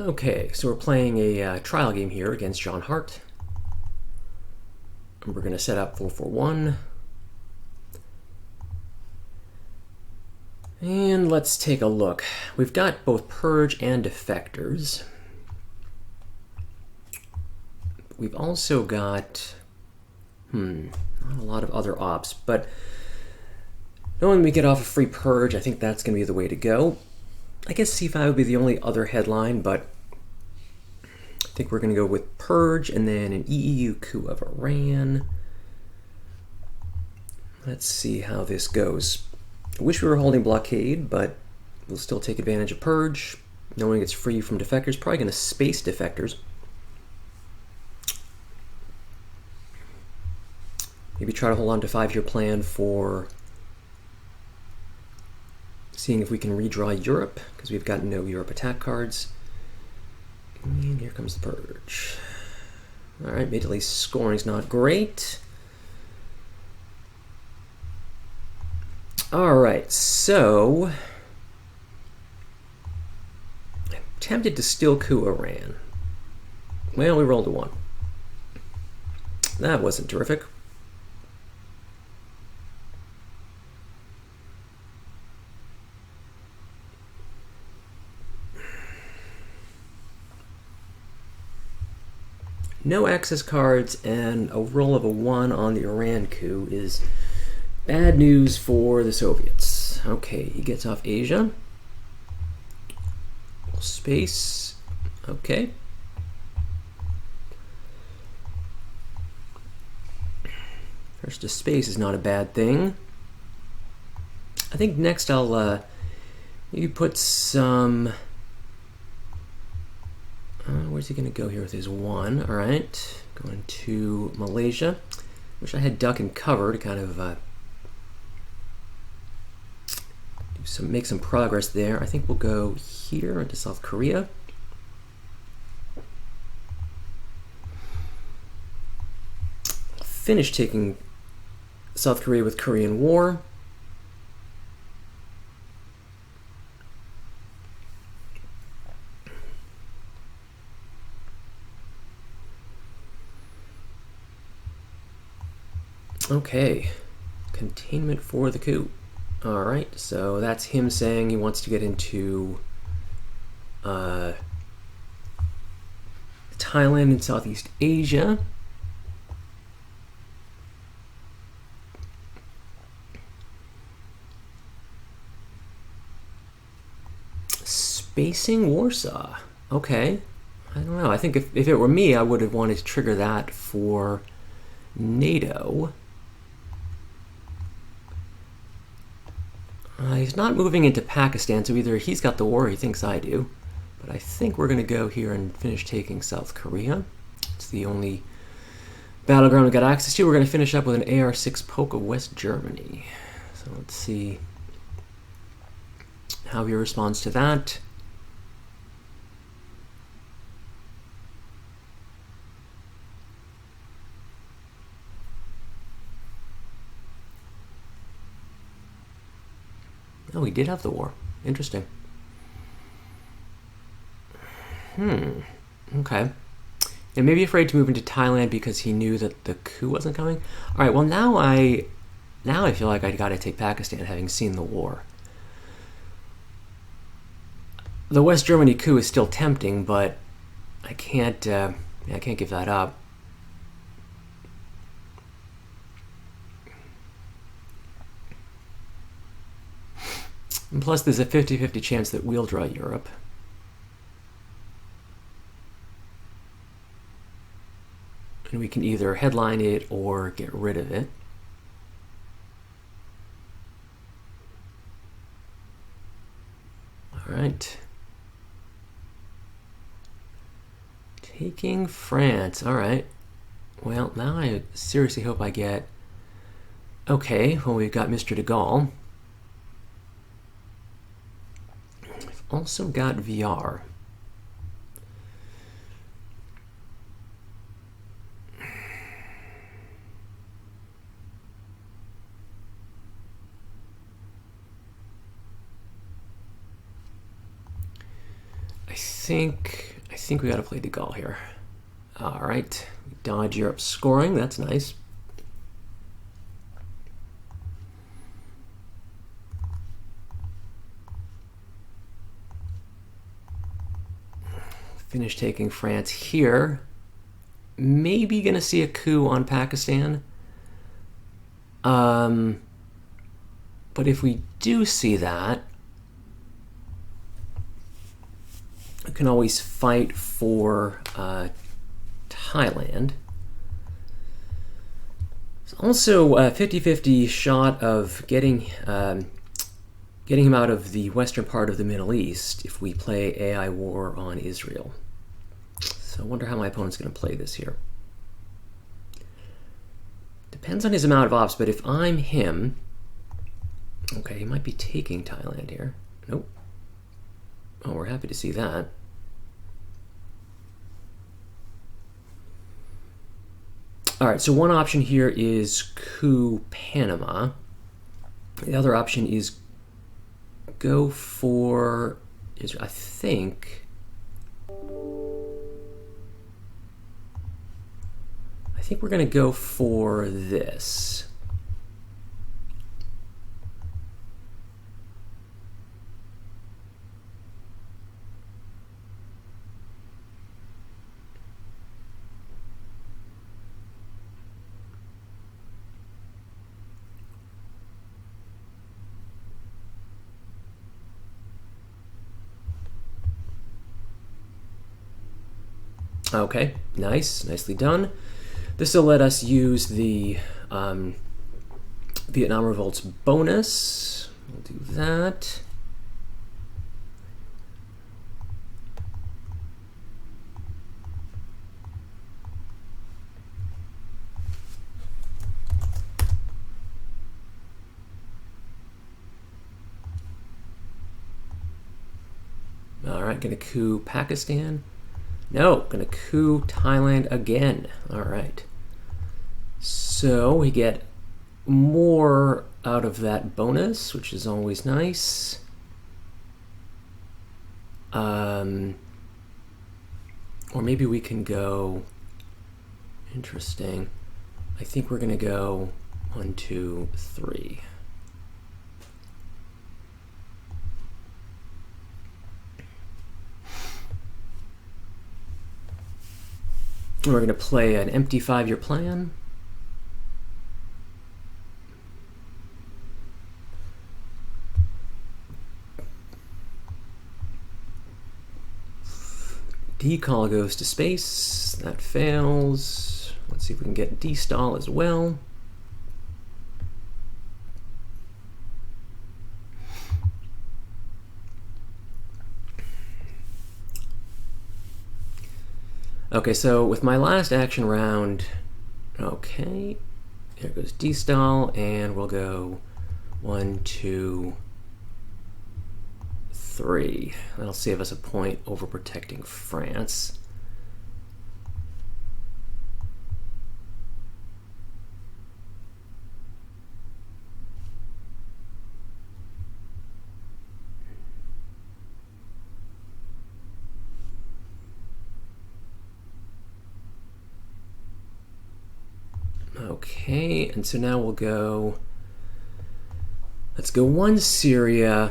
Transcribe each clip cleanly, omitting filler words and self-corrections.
Okay, so we're playing a trial game here against John Hart. And we're going to set up 441. And let's take a look. We've got both Purge and Defectors. We've also got, not a lot of other ops, but knowing we get off a free Purge, I think that's going to be the way to go. I guess C5 would be the only other headline, but I think we're going to go with Purge and then an EEU coup of Iran. Let's see how this goes. I wish we were holding Blockade, but we'll still take advantage of Purge, knowing it's free from Defectors. Probably going to space Defectors. Maybe try to hold on to 5-year plan for seeing if we can redraw Europe, because we've got no Europe attack cards. And here comes the Purge. Alright, Middle East scoring's not great. Alright, so I'm tempted to still coup Iran. Well, we rolled a 1. That wasn't terrific. No access cards and a roll of a 1 on the Iran coup is bad news for the Soviets. Okay, he gets off Asia. Space. Okay. First to space is not a bad thing. I think next I'll maybe put some... where's he going to go here with his 1? All right, going to Malaysia. Wish I had duck and cover to kind of make some progress there. I think we'll go here into South Korea. Finish taking South Korea with Korean War. Okay, containment for the coup. All right, so that's him saying he wants to get into Thailand and Southeast Asia. Spacing Warsaw. Okay, I don't know. I think if it were me, I would have wanted to trigger that for NATO. He's not moving into Pakistan, so either he's got the war or he thinks I do. But I think we're going to go here and finish taking South Korea. It's the only battleground we've got access to. We're going to finish up with an AR-6 poke of West Germany. So let's see how he responds to that. Oh, he did have the war. Interesting. Okay. And maybe afraid to move into Thailand because he knew that the coup wasn't coming. All right. Well, now I feel like I got to take Pakistan, having seen the war. The West Germany coup is still tempting, but I can't give that up. And plus, there's a 50-50 chance that we'll draw Europe. And we can either headline it or get rid of it. All right. Taking France. All right. Well, now I seriously hope I get... Okay, well, we've got Mr. de Gaulle. Also got VR. I think think we got to play De Gaulle here. All right, dodge Europe scoring. That's nice. Finish taking France here. Maybe gonna see a coup on Pakistan. But if we do see that, we can always fight for Thailand. It's also a 50-50 shot of getting him out of the western part of the Middle East if we play AI war on Israel. So I wonder how my opponent's going to play this here. Depends on his amount of ops, but if I'm him... Okay, he might be taking Thailand here. Nope. Oh, we're happy to see that. All right, so one option here is coup Panama. The other option is go for Israel. I think we're going to go for this. Okay, nicely done. This will let us use the Vietnam Revolt's bonus. We'll do that. All right, gonna coup Pakistan. No, gonna coup Thailand again. All right. So we get more out of that bonus, which is always nice. Or maybe we can go... Interesting. I think we're gonna go 1, 2, 3. We're going to play an empty 5-year plan. Decall goes to space. That fails. Let's see if we can get D-stall as well. Okay, so with my last action round, okay, there goes D-stall, and we'll go 1, 2, 3. That'll save us a point over protecting France. Okay, and so now we'll go, let's go 1 Syria.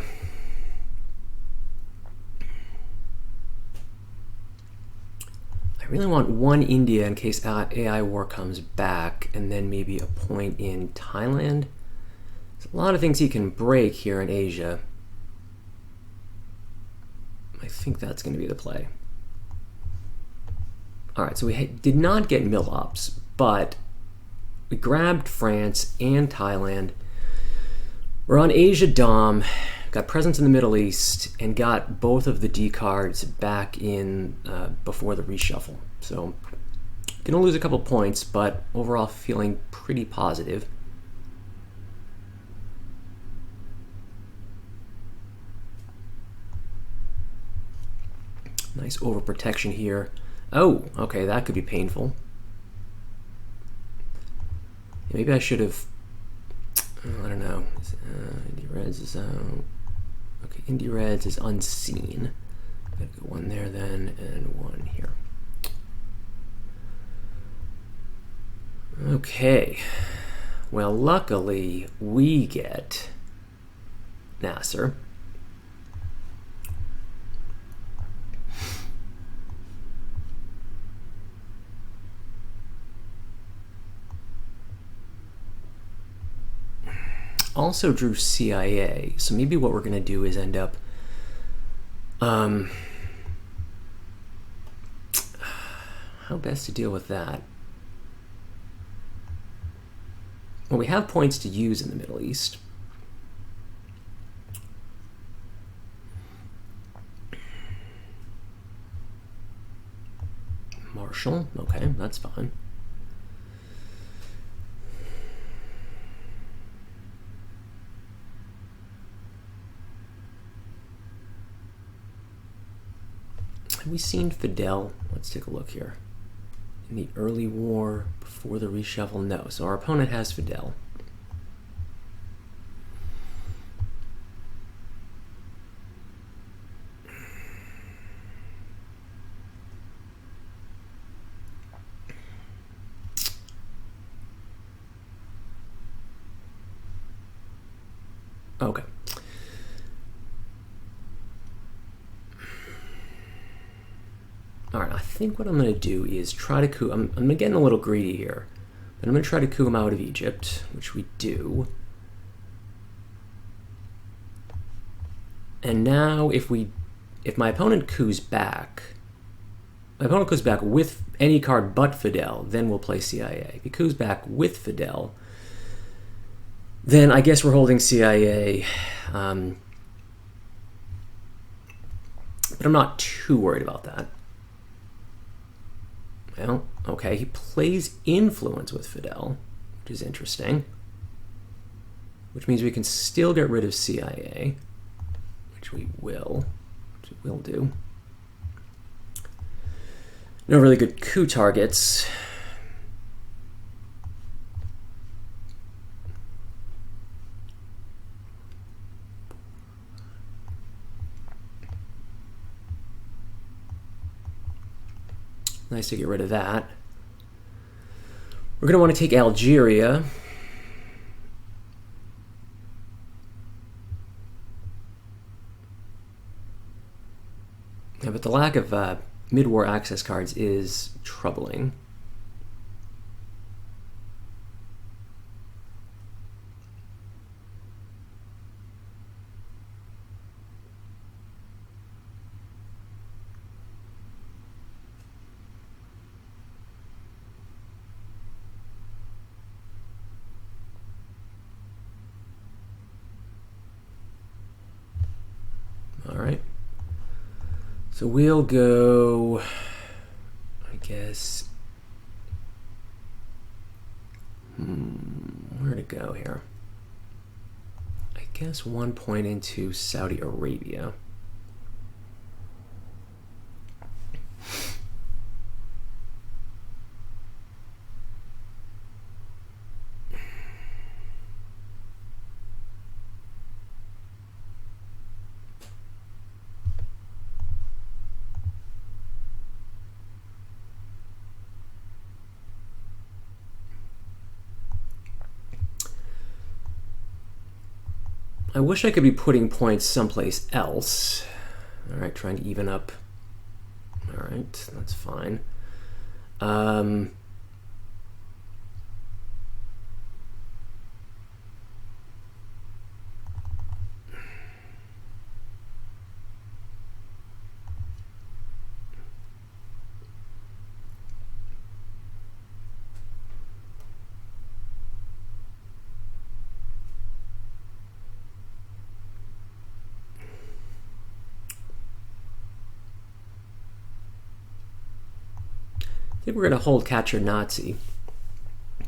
I really want 1 India in case AI war comes back, and then maybe a point in Thailand. There's a lot of things he can break here in Asia. I think that's going to be the play. All right, so we did not get Milops, but we grabbed France and Thailand. We're on Asia Dom, got presence in the Middle East, and got both of the D cards back in before the reshuffle. So, gonna lose a couple points, but overall feeling pretty positive. Nice overprotection here. Oh, okay, that could be painful. Maybe I should have, I don't know. Indie Reds is, okay, Indie Reds is unseen. Gotta go one there then, and one here. Okay. Well, luckily, we get Nasser. Also drew CIA, so maybe what we're going to do is end up how best to deal with that? Well, we have points to use in the Middle East. Marshall, okay, that's fine. Have we seen Fidel? Let's take a look here. In the early war, before the reshuffle? No. So our opponent has Fidel. Okay. Alright, I think what I'm going to do is try to coup. I'm getting a little greedy here. But I'm going to try to coup him out of Egypt, which we do. And now if my opponent coups back, with any card but Fidel, then we'll play CIA. If he coups back with Fidel, then I guess we're holding CIA. But I'm not too worried about that. Well, okay, he plays Influence with Fidel, which is interesting. Which means we can still get rid of CIA, which we will do. No really good coup targets. Nice to get rid of that. We're going to want to take Algeria. Yeah, but the lack of mid-war access cards is troubling. All right. So we'll go, I guess, where to go here? I guess 1 point into Saudi Arabia. I wish I could be putting points someplace else. All right, trying to even up. All right, that's fine. I think we're going to hold Catcher Nazi,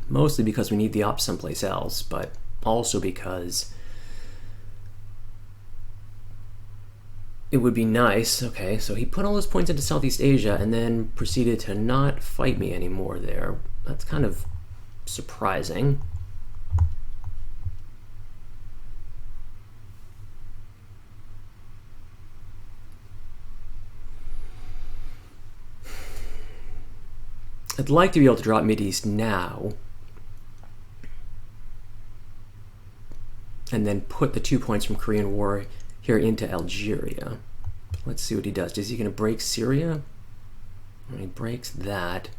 mostly because we need the op someplace else, but also because it would be nice. Okay, so he put all his points into Southeast Asia and then proceeded to not fight me anymore there. That's kind of surprising. I'd like to be able to drop Mideast now and then put the 2 points from Korean War here into Algeria. Let's see what he does. Is he going to break Syria? When he breaks that,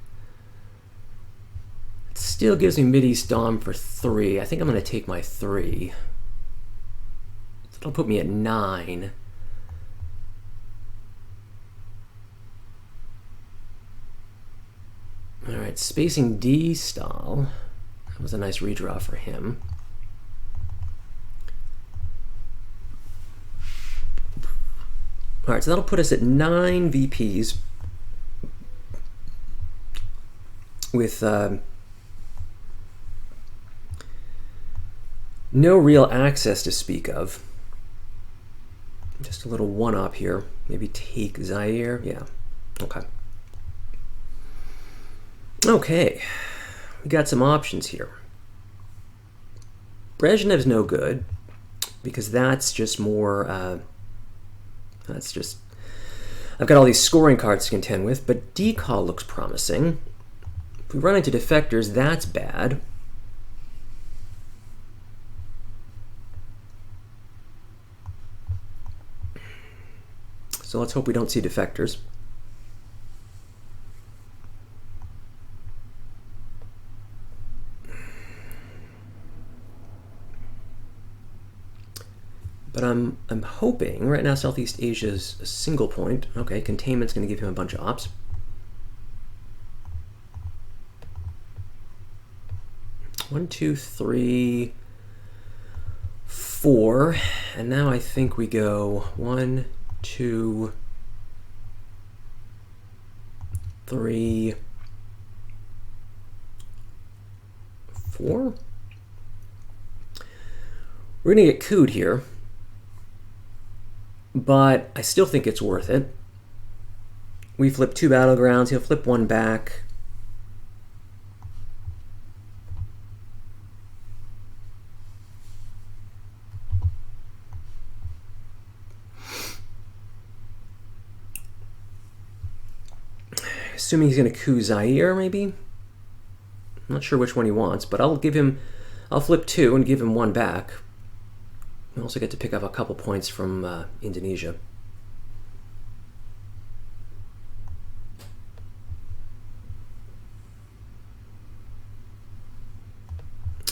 it still gives me Mideast Dom for 3. I think I'm going to take my 3. So it'll put me at 9. Alright, Spacing D style. That was a nice redraw for him. Alright, so that'll put us at 9 VPs with no real access to speak of. Just a little one-up here. Maybe take Zaire. Yeah, okay. Okay, we got some options here. Brezhnev's no good because that's just more, I've got all these scoring cards to contend with, but Decal looks promising. If we run into defectors, that's bad. So let's hope we don't see defectors. But I'm hoping, right now Southeast Asia's a single point. Okay, containment's going to give him a bunch of ops. One, two, three, 4. And now I think we go 1, 2, 3, 4. We're going to get cooed here. But I still think it's worth it. We flip 2 battlegrounds, he'll flip 1 back. Assuming he's going to coup Zaire, maybe? I'm not sure which one he wants, but I'll flip 2 and give him 1 back. We also get to pick up a couple points from Indonesia.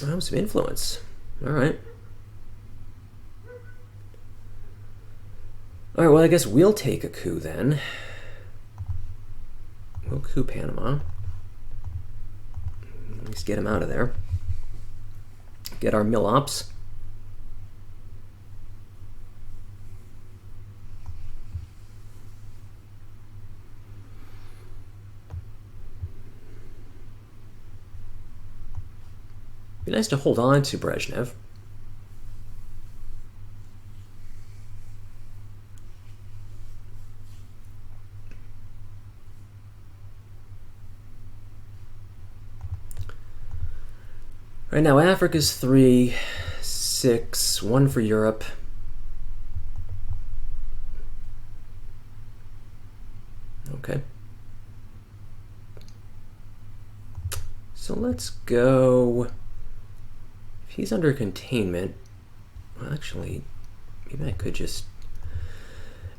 Oh, some influence. All right. All right, well, I guess we'll take a coup then. We'll coup Panama. At least get him out of there. Get our mill ops. Be nice to hold on to Brezhnev. Right now, Africa's 3, 6, 1 for Europe. Okay. So let's go. If he's under containment, well, actually, maybe I could just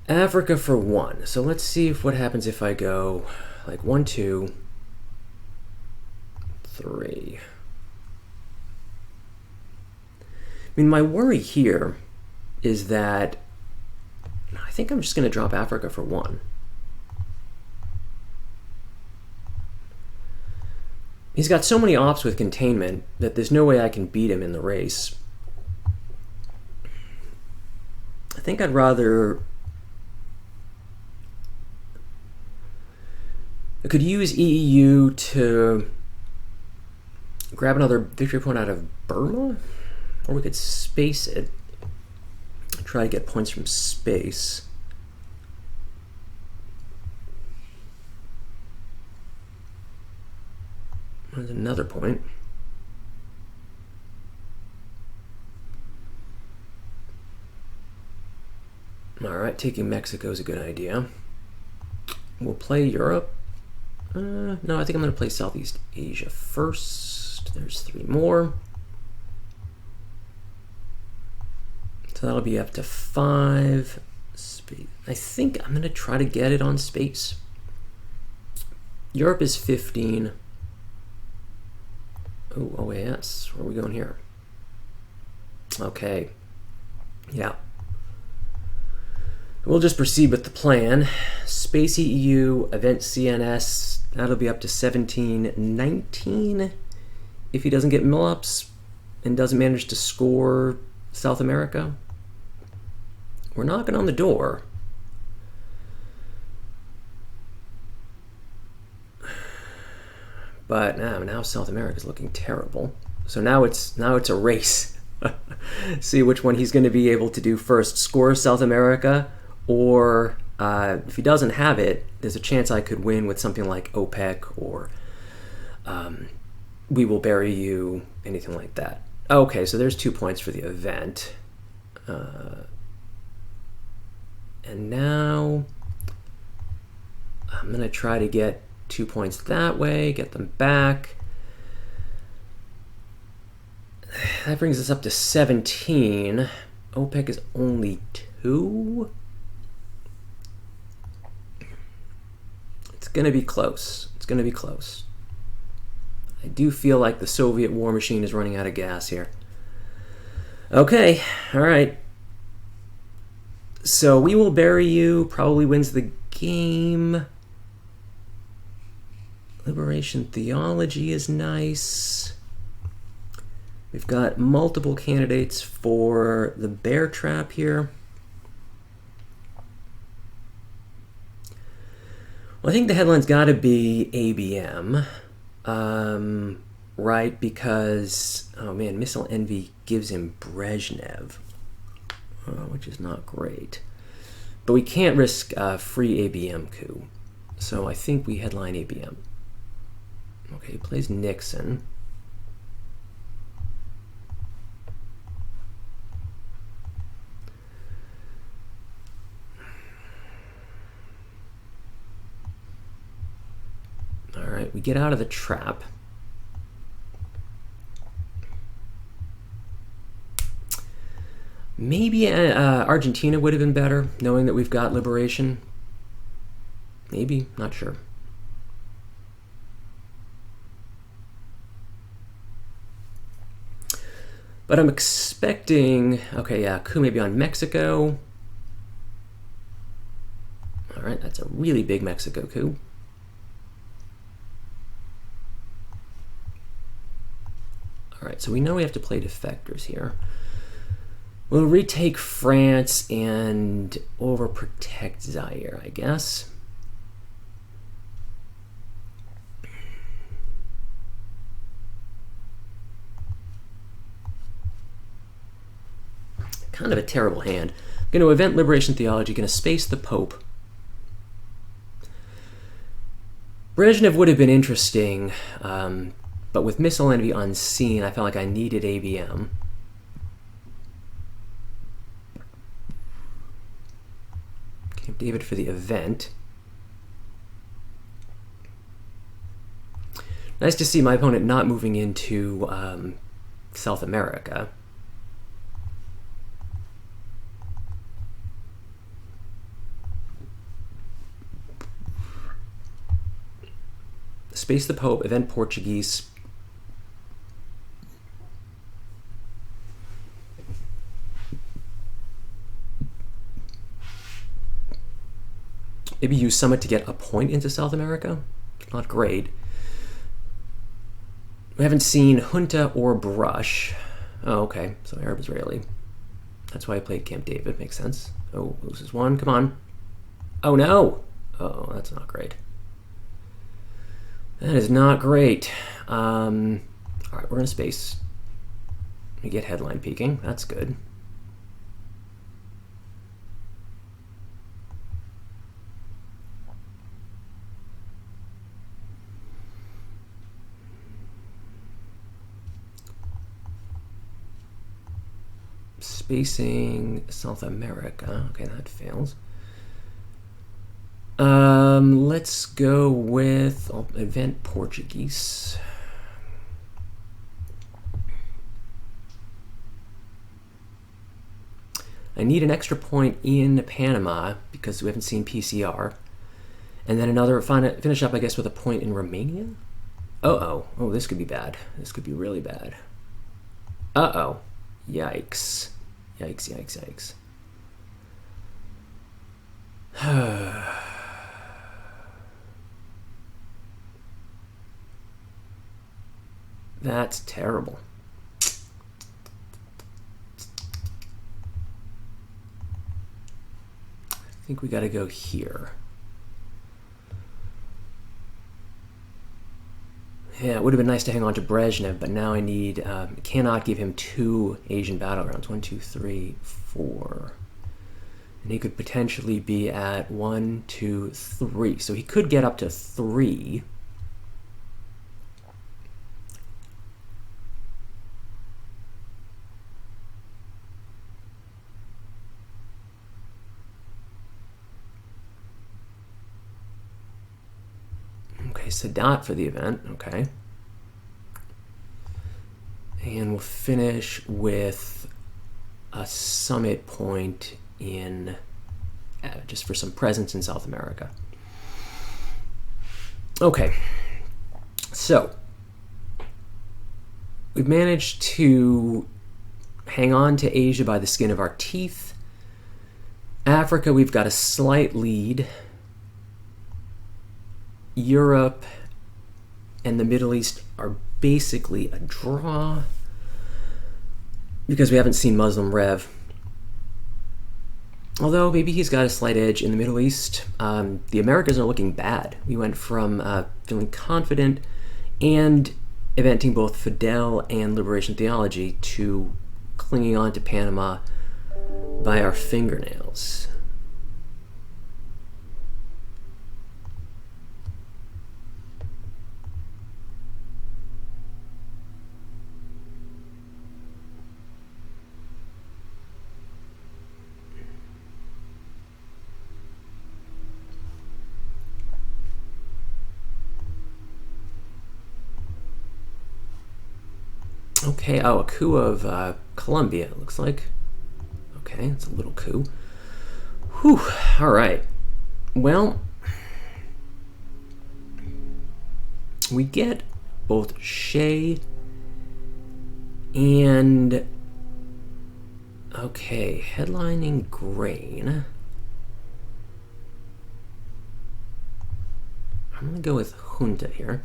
Africa for 1. So let's see what happens if I go like 1, 2, 3. I mean, my worry here is that I think I'm just going to drop Africa for 1. He's got so many ops with containment that there's no way I can beat him in the race. I think I'd rather... I could use EEU to grab another victory point out of Burma, or we could space it. Try to get points from space. There's another point. All right, taking Mexico is a good idea. We'll play Europe. No, I think I'm going to play Southeast Asia first. There's 3 more. So that'll be up to 5. Space. I think I'm going to try to get it on space. Europe is 15. Oh, OAS. Where are we going here? Okay. Yeah. We'll just proceed with the plan. Space EU, event CNS, that'll be up to 17-19. If he doesn't get mill-ups and doesn't manage to score South America, we're knocking on the door. But now South America's looking terrible. So now it's a race. See which one he's going to be able to do first. Score South America, or if he doesn't have it, there's a chance I could win with something like OPEC or We Will Bury You, anything like that. Okay, so there's 2 points for the event. And now I'm going to try to get 2 points that way, get them back. That brings us up to 17. OPEC is only 2. It's going to be close. It's going to be close. I do feel like the Soviet war machine is running out of gas here. Okay, all right. So We Will Bury You probably wins the game. Liberation Theology is nice. We've got multiple candidates for the Bear Trap here. Well, I think the headline's got to be ABM, right? Because, oh man, Missile Envy gives him Brezhnev, which is not great. But we can't risk free ABM coup, so I think we headline ABM. Okay, he plays Nixon. All right, we get out of the trap. Maybe Argentina would have been better, knowing that we've got liberation. Maybe, not sure. But I'm expecting, okay, yeah, coup maybe on Mexico. All right, that's a really big Mexico coup. All right, so we know we have to play defectors here. We'll retake France and overprotect Zaire, I guess. Kind of a terrible hand. I'm going to event Liberation Theology, going to space the Pope. Brezhnev would have been interesting, but with Missile Envy unseen, I felt like I needed ABM. Camp David for the event. Nice to see my opponent not moving into South America. Space the Pope, event Portuguese. Maybe use Summit to get a point into South America. Not great. We haven't seen Junta or Brush. Oh, okay. So Arab-Israeli. That's why I played Camp David. Makes sense. Oh, loses 1. Come on. Oh, no. Oh, that's not great. That is not great. All right, we're going to space. We get headline peaking. That's good. Spacing South America. Okay, that fails. Let's go with event Portuguese. I need an extra point in Panama because we haven't seen PCR. And then another, finish up, I guess, with a point in Romania? Oh, this could be bad. This could be really bad. Uh-oh. Yikes. Yikes. That's terrible. I think we got to go here. Yeah, it would have been nice to hang on to Brezhnev, but now I need, cannot give him 2 Asian battlegrounds. 1, 2, 3, 4. And he could potentially be at 1, 2, 3. So he could get up to 3. Okay, Sadat for the event, okay. And we'll finish with a summit point in, just for some presence in South America. Okay, so we've managed to hang on to Asia by the skin of our teeth. Africa, we've got a slight lead. Europe and the Middle East are basically a draw because we haven't seen Muslim Rev. Although maybe he's got a slight edge in the Middle East. The Americas are looking bad. We went from feeling confident and eventing both Fidel and liberation theology to clinging on to Panama by our fingernails. Okay, a coup of Colombia, it looks like. Okay, it's a little coup. Whew, all right. Well, we get both Shea and... Okay, headlining grain. I'm gonna go with Junta here.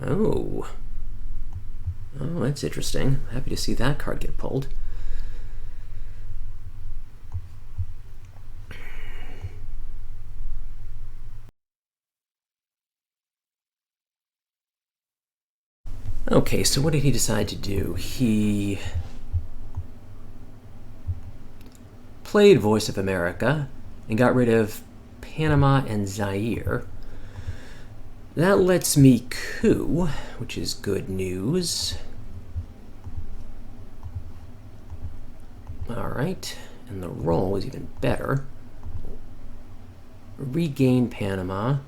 Oh, that's interesting. Happy to see that card get pulled. Okay, so what did he decide to do? He played Voice of America and got rid of Panama and Zaire. That lets me coup, which is good news. Alright, and the roll is even better. Regain Panama.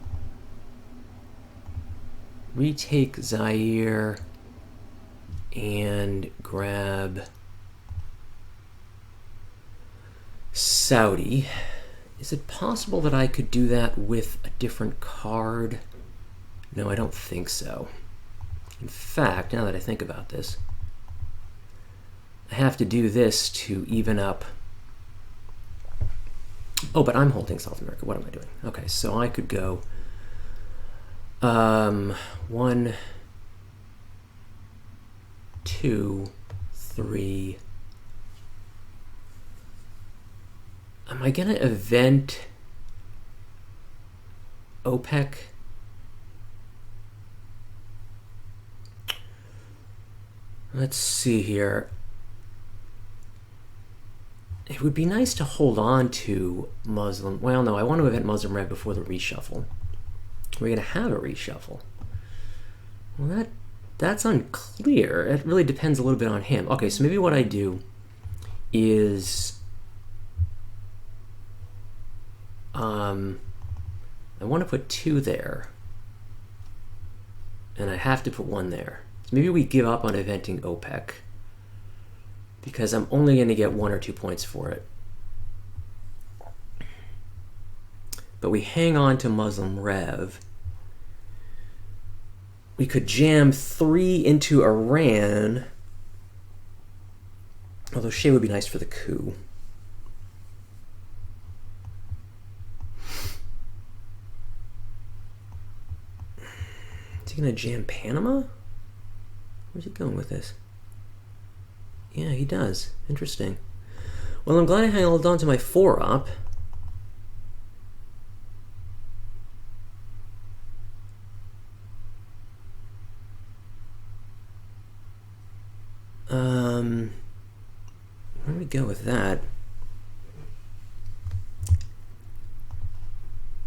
Retake Zaire. And grab Saudi. Is it possible that I could do that with a different card? No, I don't think so. In fact, now that I think about this, I have to do this to even up. Oh, but I'm holding South America. What am I doing? Okay, so I could go 1, 2, 3. Am I gonna event OPEC? Let's see here. It would be nice to hold on to Muslim. Well, no, I want to event Muslim Rev before the reshuffle. We're going to have a reshuffle. Well, that's unclear. It really depends a little bit on him. Okay, so maybe what I do is I want to put 2 there, and I have to put 1 there. So maybe we give up on eventing OPEC, because I'm only going to get 1 or 2 points for it. But we hang on to Muslim Rev. We could jam 3 into Iran, although Shea would be nice for the coup. Is he going to jam Panama? Where's he going with this? Yeah, he does. Interesting. Well, I'm glad I held on to my 4-op. Where do we go with that?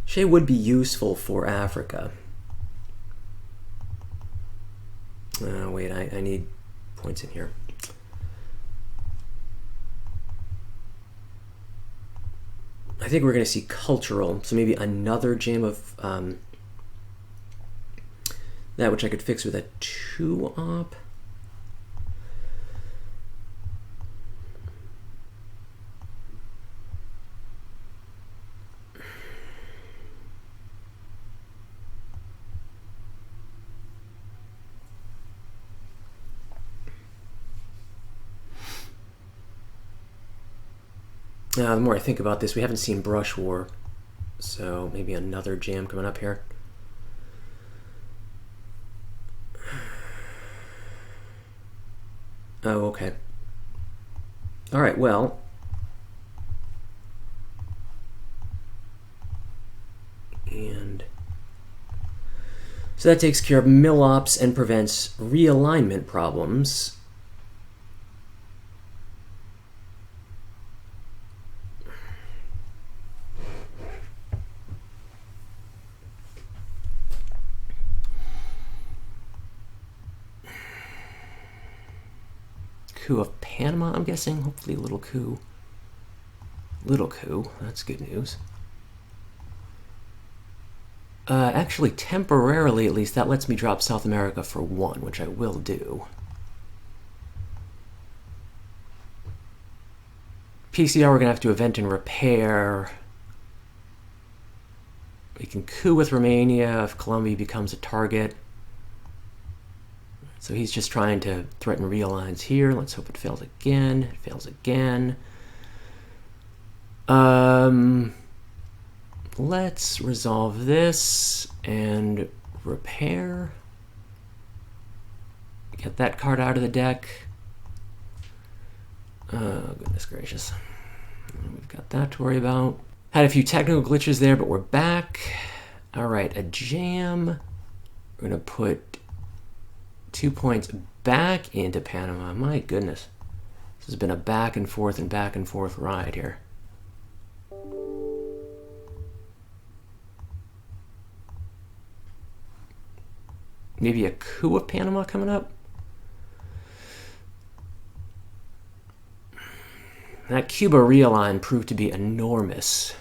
Shea would be useful for Africa. Wait, I need points in here. I think we're going to see cultural, so maybe another jam of that, which I could fix with a 2-op. The more I think about this, we haven't seen Brush War, so maybe another jam coming up here. Oh, okay. All right, well. And so that takes care of mill-ops and prevents realignment problems. Coup of Panama, I'm guessing. Hopefully a little coup. Little coup, that's good news. Actually, temporarily at least, that lets me drop South America for 1, which I will do. PCR, we're going to have to event and repair. We can coup with Romania if Colombia becomes a target. So he's just trying to threaten realigns here. Let's hope it fails again. It fails again. Let's resolve this and repair. Get that card out of the deck. Oh, goodness gracious. We've got that to worry about. Had a few technical glitches there, but we're back. All right, a jam. We're going to put 2 points back into Panama. My goodness. This has been a back and forth ride here. Maybe a coup of Panama coming up? That Cuba realign proved to be enormous.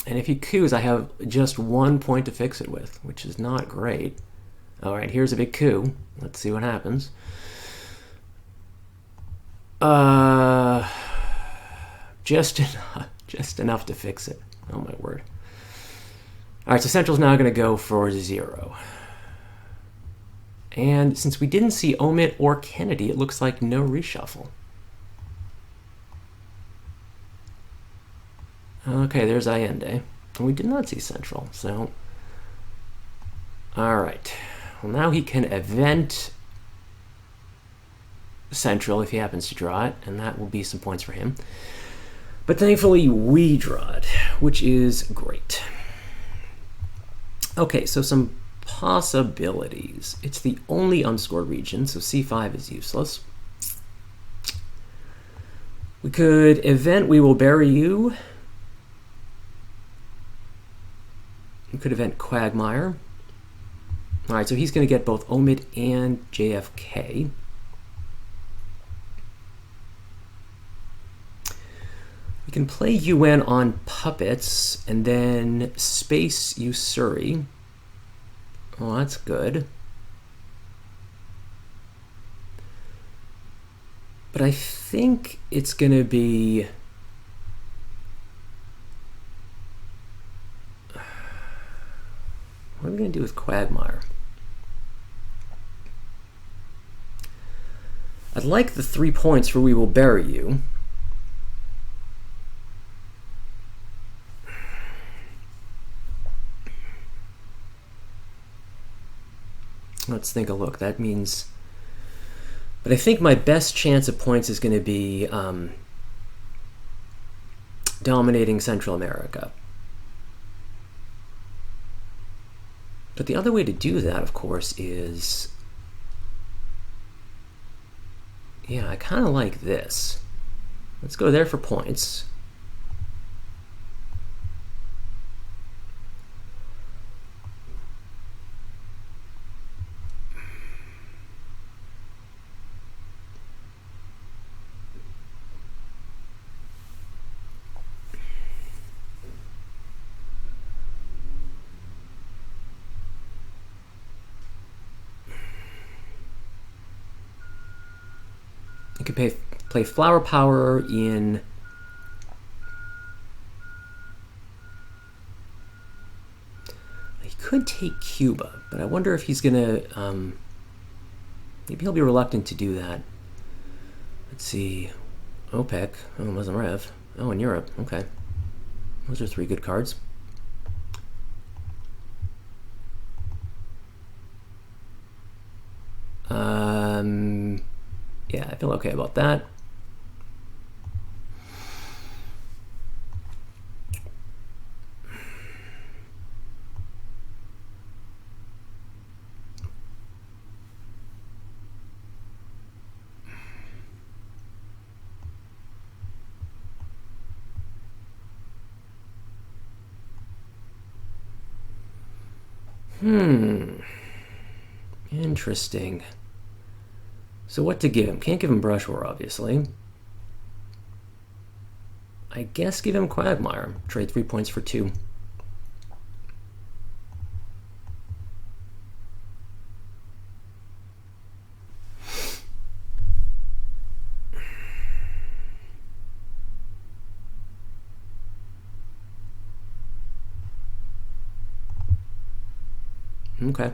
And if he coups, I have just 1 point to fix it with, which is not great. All right, here's a big coup. Let's see what happens. Just enough to fix it. Oh my word. All right, so Central's now going to go for 0. And since we didn't see Omit or Kennedy, it looks like no reshuffle. Okay, there's Allende. And we did not see Central, so... All right. Well, now he can event Central if he happens to draw it, and that will be some points for him. But thankfully, we draw it, which is great. Okay, so some possibilities. It's the only unscored region, so C5 is useless. We could event We Will Bury You. We could event Quagmire. All right, so he's going to get both Omid and JFK. We can play UN on puppets and then space Usuri. Oh, that's good. But I think it's going to be... What are we going to do with Quagmire? I'd like the 3 points for We Will Bury You. Let's think a look. That means... But I think my best chance of points is going to be dominating Central America. But the other way to do that, of course, is... Yeah, I kind of like this. Let's go there for points. You can play Flower Power in... He could take Cuba, but I wonder if he's going to... maybe he'll be reluctant to do that. Let's see. OPEC. Oh, Muslim Rev. Oh, in Europe. Okay. Those are 3 good cards. Yeah, I feel okay about that. Interesting. So what to give him? Can't give him Brush War, obviously. I guess give him Quagmire. Trade 3 points for 2. Okay.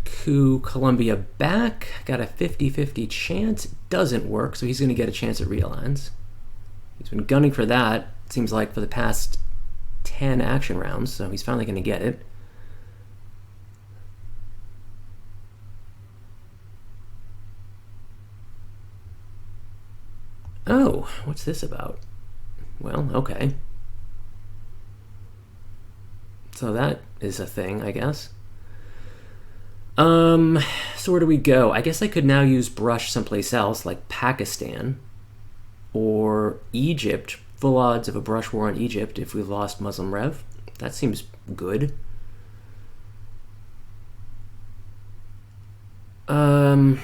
Coup Columbia back. Got a 50-50 chance. Doesn't work, so he's going to get a chance at realigns. He's been gunning for that, it seems like, for the past 10 action rounds, so he's finally going to get it. Oh, what's this about? Well, okay. So that is a thing, I guess. So where do we go? I guess I could now use Brush someplace else, like Pakistan or Egypt. Full odds of a Brush War on Egypt if we lost Muslim Rev. That seems good. Yeah,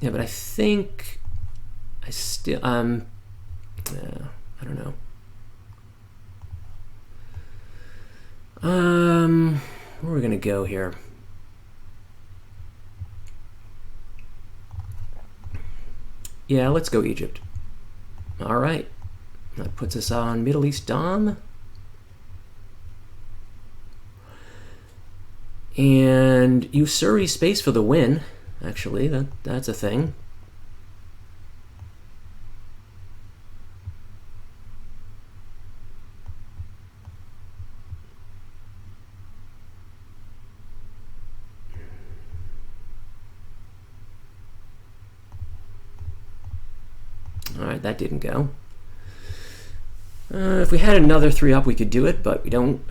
but I think I still, I don't know. Where are we gonna go here? Yeah, let's go Egypt. All right, that puts us on Middle East Dom. And Usuri space for the win. Actually, that's a thing. Alright, that didn't go. If we had another 3 up, we could do it, but we don't.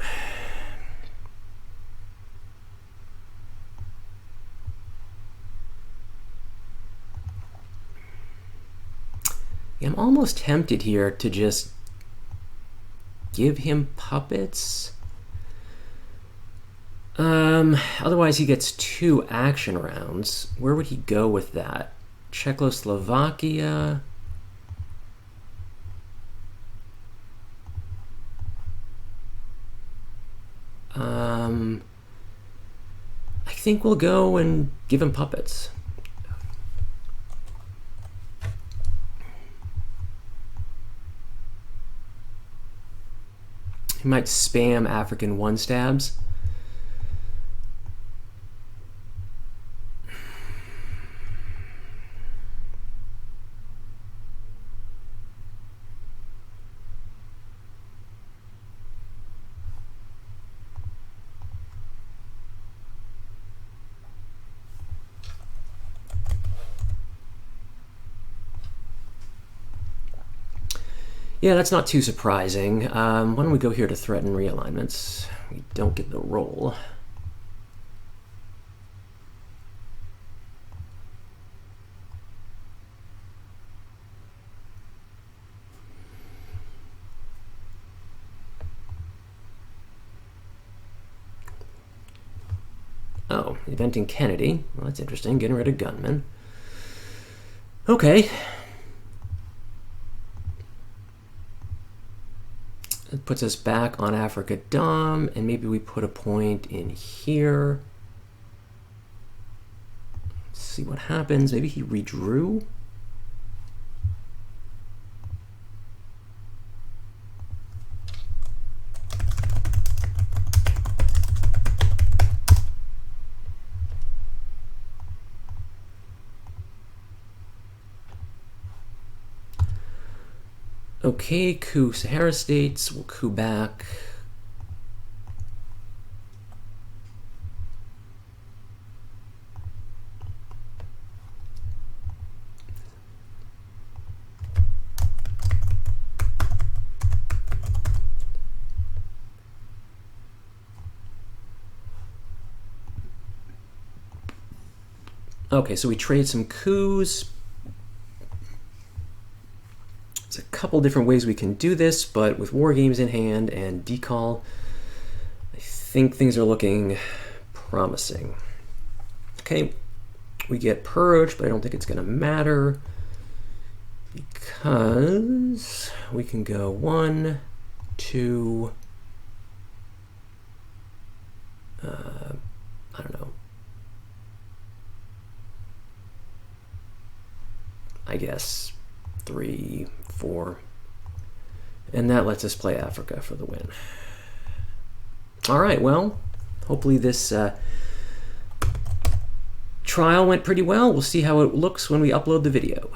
Yeah, I'm almost tempted here to just give him puppets. Otherwise he gets 2 action rounds. Where would he go with that? Czechoslovakia. I think we'll go and give him puppets. He might spam African 1-stabs. Yeah, that's not too surprising. Why don't we go here to threaten realignments? We don't get the roll. Oh, inventing Kennedy. Well, that's interesting. Getting rid of gunmen. Okay. It puts us back on Africa Dom, and maybe we put a point in here. Let's see what happens. Maybe he redrew. Okay, coup Sahara states, we'll coup back. Okay, so we trade some coups. There's a couple different ways we can do this, but with war games in hand and decall, I think things are looking promising. Okay, we get purge, but I don't think it's going to matter because we can go 1, 2, I don't know. I guess 3, 4, and that lets us play Africa for the win. All right, well, hopefully this trial went pretty well. We'll see how it looks when we upload the video.